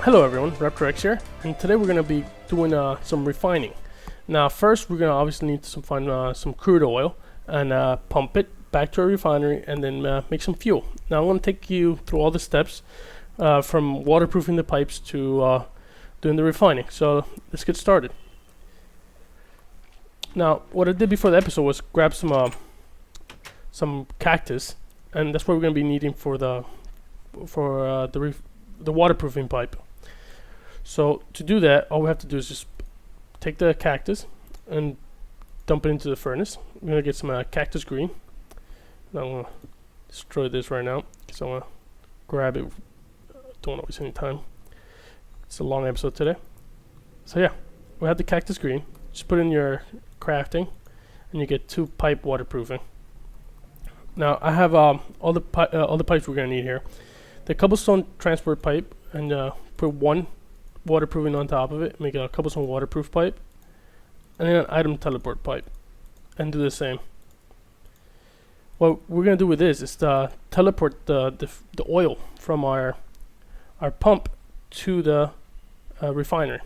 Hello everyone, RaptorX here, and today we're going to be doing some refining. Now first we're going to obviously need to find some crude oil and pump it back to a refinery and then make some fuel. Now I'm going to take you through all the steps from waterproofing the pipes to doing the refining. So let's get started. Now what I did before the episode was grab some cactus, and that's what we're going to be needing for the waterproofing pipe. So to do that, all we have to do is just take the cactus and dump it into the furnace. We're going to get some cactus green. Now I'm going to destroy this right now because I want to grab it. Don't waste any time. It's a long episode today. So yeah, we have the cactus green. Just put in your crafting and you get 2 pipe waterproofing. Now I have all the pipes we're going to need here. The cobblestone transport pipe, and put 1 waterproofing on top of it, make a cobblestone waterproof pipe, and then an item teleport pipe, and do the same. What we're going to do with this is teleport the oil from our pump to the refinery,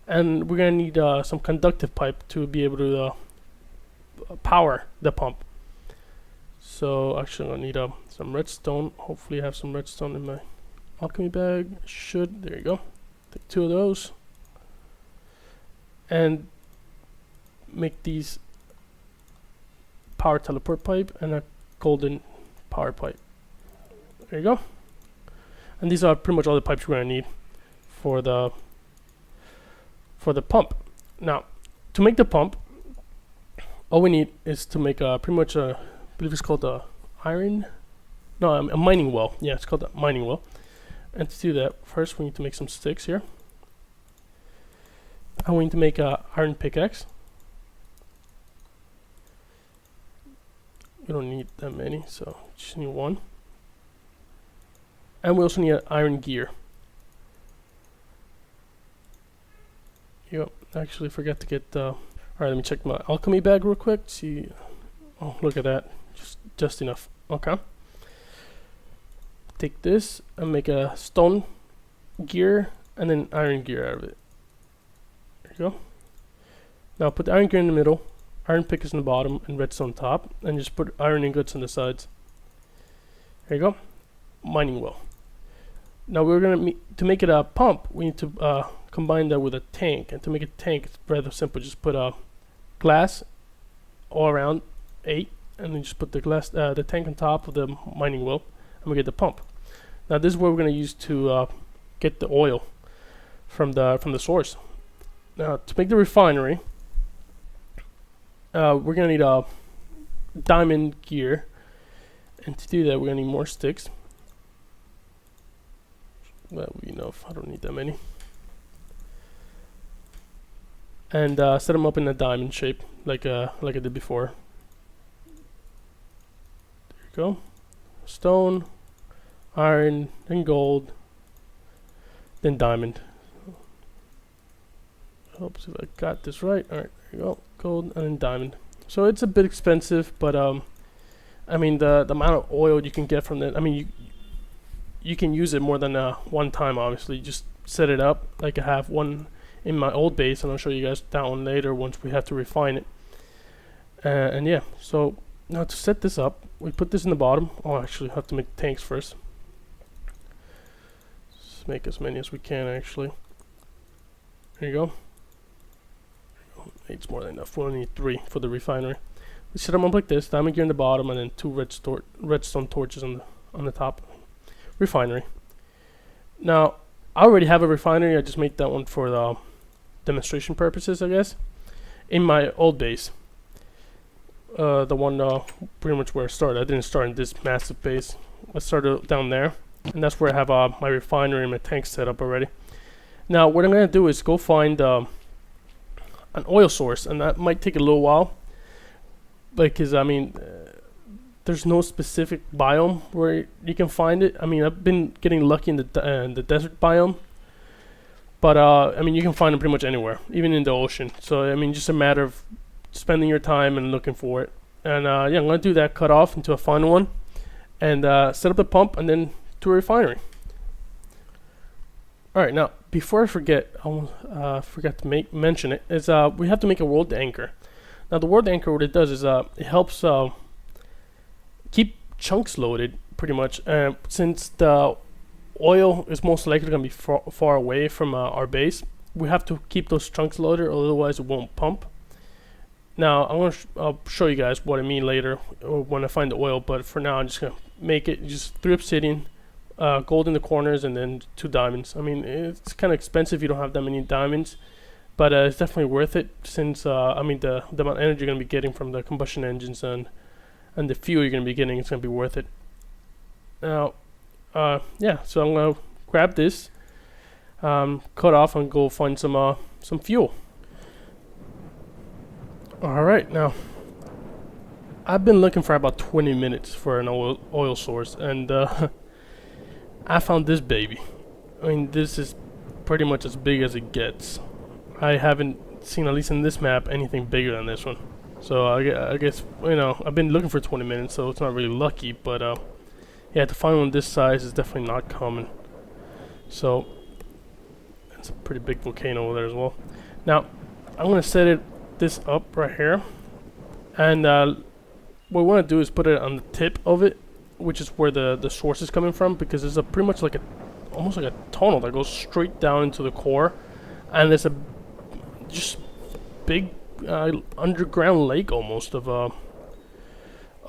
and we're going to need some conductive pipe to be able to power the pump. So actually I'm going to need some redstone. Hopefully I have some redstone in my alchemy bag. Should. There you go. Take 2 of those and make these power teleport pipe and a golden power pipe. There you go. And these are pretty much all the pipes we're going to need for the pump. Now to make the pump, all we need is to make pretty much I believe it's called a mining well. Yeah, it's called a mining well. And to do that, first we need to make some sticks here. And we need to make a iron pickaxe. We don't need that many, so just need 1. And we also need an iron gear. Yep, actually forgot to get alright, let me check my alchemy bag real quick. See, oh, look at that. Just enough. Okay. Take this and make a stone gear and then iron gear out of it. There you go. Now put the iron gear in the middle, iron pickaxe in the bottom, and redstone top, and just put iron ingots on the sides. There you go. Mining well. Now we're gonna to make it a pump. We need to combine that with a tank, and to make a tank, it's rather simple. Just put a glass all around 8, and then just put the tank on top of the mining well, and we get the pump. Now this is what we're going to use to get the oil from the source. Now to make the refinery, we're going to need a diamond gear, and to do that we're going to need more sticks. That would be enough. I don't need that many. And set them up in a diamond shape, like I did before. There you go. Stone, iron, then gold, then diamond. Hopes if I got this right. Alright, there you go. Gold and then diamond. So it's a bit expensive, but I mean the amount of oil you can get from that, I mean you can use it more than one time. Obviously, just set it up. Like I have one in my old base, and I'll show you guys that one later once we have to refine it. And yeah, so now to set this up, we put this in the bottom. Oh, actually have to make tanks first. Let's make as many as we can actually. There you go. 8's more than enough. We only need 3 for the refinery. We set them up like this, diamond gear in the bottom, and then 2 redstone torches on the top. Refinery. Now I already have a refinery. I just made that one for the demonstration purposes, I guess, in my old base. The one pretty much where I started. I didn't start in this massive base. I started down there, and that's where I have my refinery and my tank set up already. Now what I'm going to do is go find an oil source, and that might take a little while because I mean there's no specific biome where you can find it. I mean I've been getting lucky in the desert biome, but I mean you can find them pretty much anywhere, even in the ocean. So I mean just a matter of spending your time and looking for it. And yeah, I'm going to do that, cut off into a fine one, and set up the pump and then to a refinery. All right, now before I forget, I almost forgot to mention it. Is we have to make a world anchor. Now the world anchor, what it does is it helps keep chunks loaded pretty much. Since the oil is most likely going to be far away from our base, we have to keep those chunks loaded, otherwise it won't pump. Now I'll show you guys what I mean later when I find the oil, but for now I'm just gonna make it just 3 obsidian, gold in the corners, and then 2 diamonds. I mean, it's kind of expensive if you don't have that many diamonds, but it's definitely worth it, since I mean the amount of energy you're gonna be getting from the combustion engines and the fuel you're gonna be getting, it's gonna be worth it. Now yeah, so I'm gonna grab this, cut off, and go find some fuel. Alright, now I've been looking for about 20 minutes for an oil source, and I found this baby. I mean, this is pretty much as big as it gets. I haven't seen, at least in this map, anything bigger than this one. So I guess, you know, I've been looking for 20 minutes, so it's not really lucky, but yeah, to find one this size is definitely not common. So it's a pretty big volcano over there as well. Now I'm gonna set this up right here, and what we want to do is put it on the tip of it, which is where the source is coming from, because there's pretty much like almost like a tunnel that goes straight down into the core, and there's a just big underground lake almost of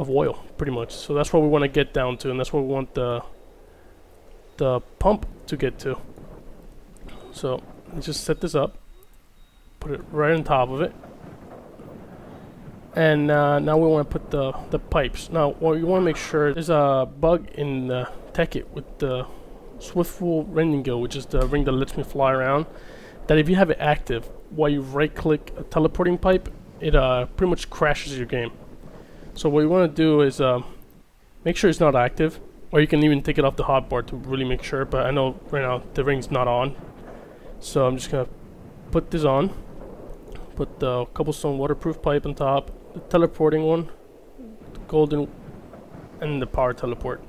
oil, pretty much. So that's what we want to get down to, and that's what we want the pump to get to. So let's just set this up, put it right on top of it, and now we want to put the pipes. Now what you want to make sure, there's a bug in the Tekkit with the swiftful rending gill, which is the ring that lets me fly around, that if you have it active while you right click a teleporting pipe, it pretty much crashes your game. So what you want to do is make sure it's not active, or you can even take it off the hotbar to really make sure, but I know right now the ring's not on. So I'm just gonna put this on, put the cobblestone waterproof pipe on top, the teleporting one, the golden, and the power teleport.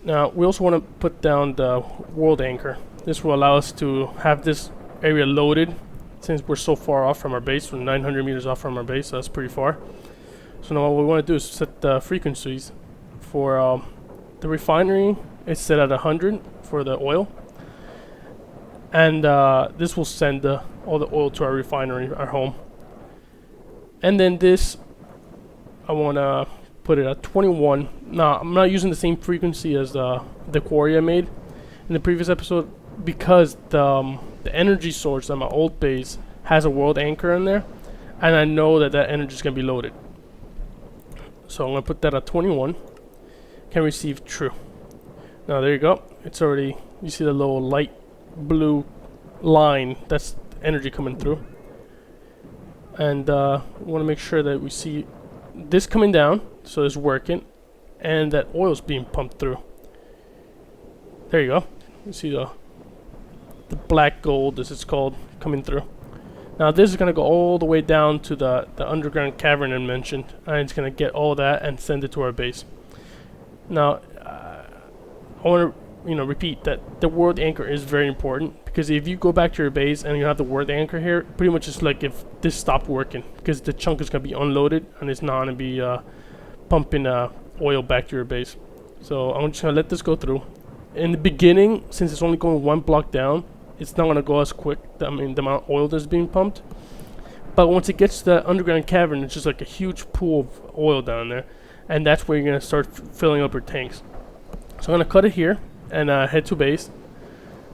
Now we also want to put down the world anchor. This will allow us to have this area loaded, since we're so far off from our base. We're 900 meters off from our base, so that's pretty far. So now what we want to do is set the frequencies for the refinery. It's set at 100 for the oil, and this will send all the oil to our refinery, our home. And then this, I want to put it at 21. Now I'm not using the same frequency as the quarry I made in the previous episode, because the energy source on my old base has a world anchor in there, and I know that energy is going to be loaded. So I'm going to put that at 21. Can receive true. Now there you go. It's already, you see the little light blue line, that's energy coming through. And we want to make sure that we see this coming down, so it's working, and that oil's being pumped through. There you go. You see the black gold, as it's called, coming through. Now this is going to go all the way down to the underground cavern I mentioned, and it's going to get all that and send it to our base. Now I want to repeat that the world anchor is very important, because if you go back to your base and you have the world anchor here, pretty much it's like if this stopped working, because the chunk is going to be unloaded and it's not going to be pumping oil back to your base. So I'm just going to let this go through. In the beginning, since it's only going 1 block down, it's not going to go as quick, the amount of oil that's being pumped. But once it gets to the underground cavern, it's just like a huge pool of oil down there, and that's where you're going to start filling up your tanks. So I'm going to cut it here and head to base,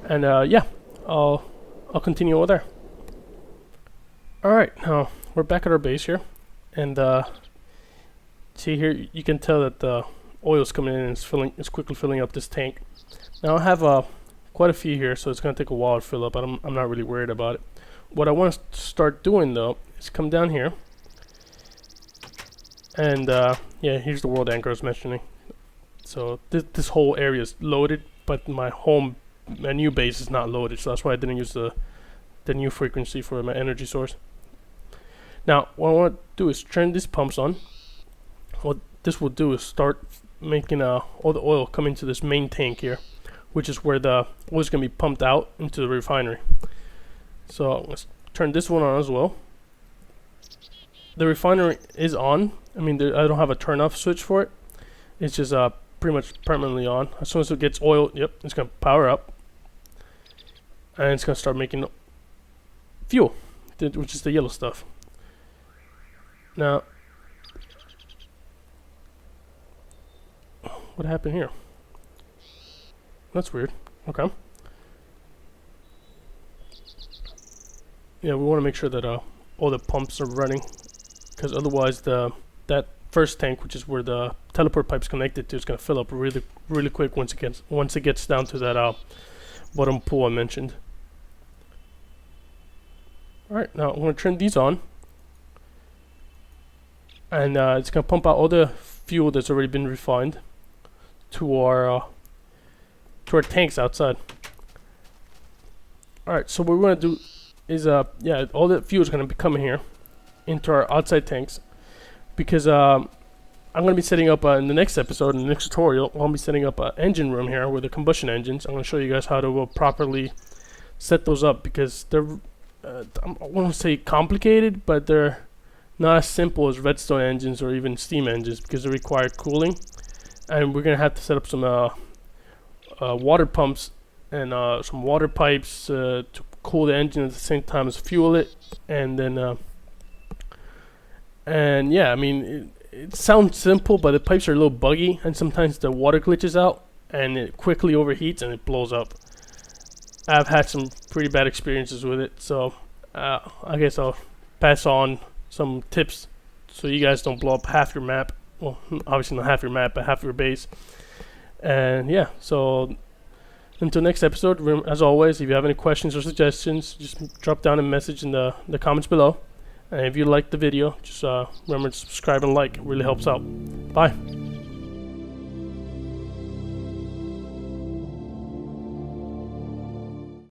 and yeah, I'll continue over there. Alright, now we're back at our base here, and see here, you can tell that the oil is coming in and it's quickly filling up this tank. Now I have quite a few here, so it's going to take a while to fill up, but I'm not really worried about it. What I want to start doing though is come down here, and yeah, here's the world anchor I was mentioning. So this whole area is loaded, but my new base is not loaded, so that's why I didn't use the new frequency for my energy source. Now what I want to do is turn these pumps on. What this will do is start making all the oil come into this main tank here, which is where the oil is going to be pumped out into the refinery. So let's turn this one on as well. The refinery is on. I mean, I don't have a turn off switch for it. It's just pretty much permanently on. As soon as it gets oil, yep, it's going to power up. And it's going to start making fuel, which is the yellow stuff. Now, what happened here? That's weird. Okay. Yeah, we want to make sure that all the pumps are running, because otherwise that first tank, which is where the teleport pipe's connected to, is going to fill up really quick once it gets down to that bottom pool I mentioned. All right, now I'm going to turn these on, and it's going to pump out all the fuel that's already been refined to our tanks outside. All right, so what we're going to do is yeah, all the fuel is going to be coming here into our outside tanks, because I'm going to be setting up in the next episode, in the next tutorial, I'll be setting up an engine room here with the combustion engines. I'm going to show you guys how to properly set those up, because they're I won't say complicated, but they're not as simple as redstone engines or even steam engines, because they require cooling, and we're going to have to set up some water pumps and some water pipes to cool the engine at the same time as fuel it, and then and yeah, I mean, it sounds simple, but the pipes are a little buggy, and sometimes the water glitches out and it quickly overheats and it blows up. I've had some pretty bad experiences with it, so I guess I'll pass on some tips so you guys don't blow up half your map. Well, obviously not half your map, but half your base. And yeah, so until next episode, as always, if you have any questions or suggestions, just drop down a message in the comments below. And if you liked the video, just remember to subscribe and like. It really helps out. Bye.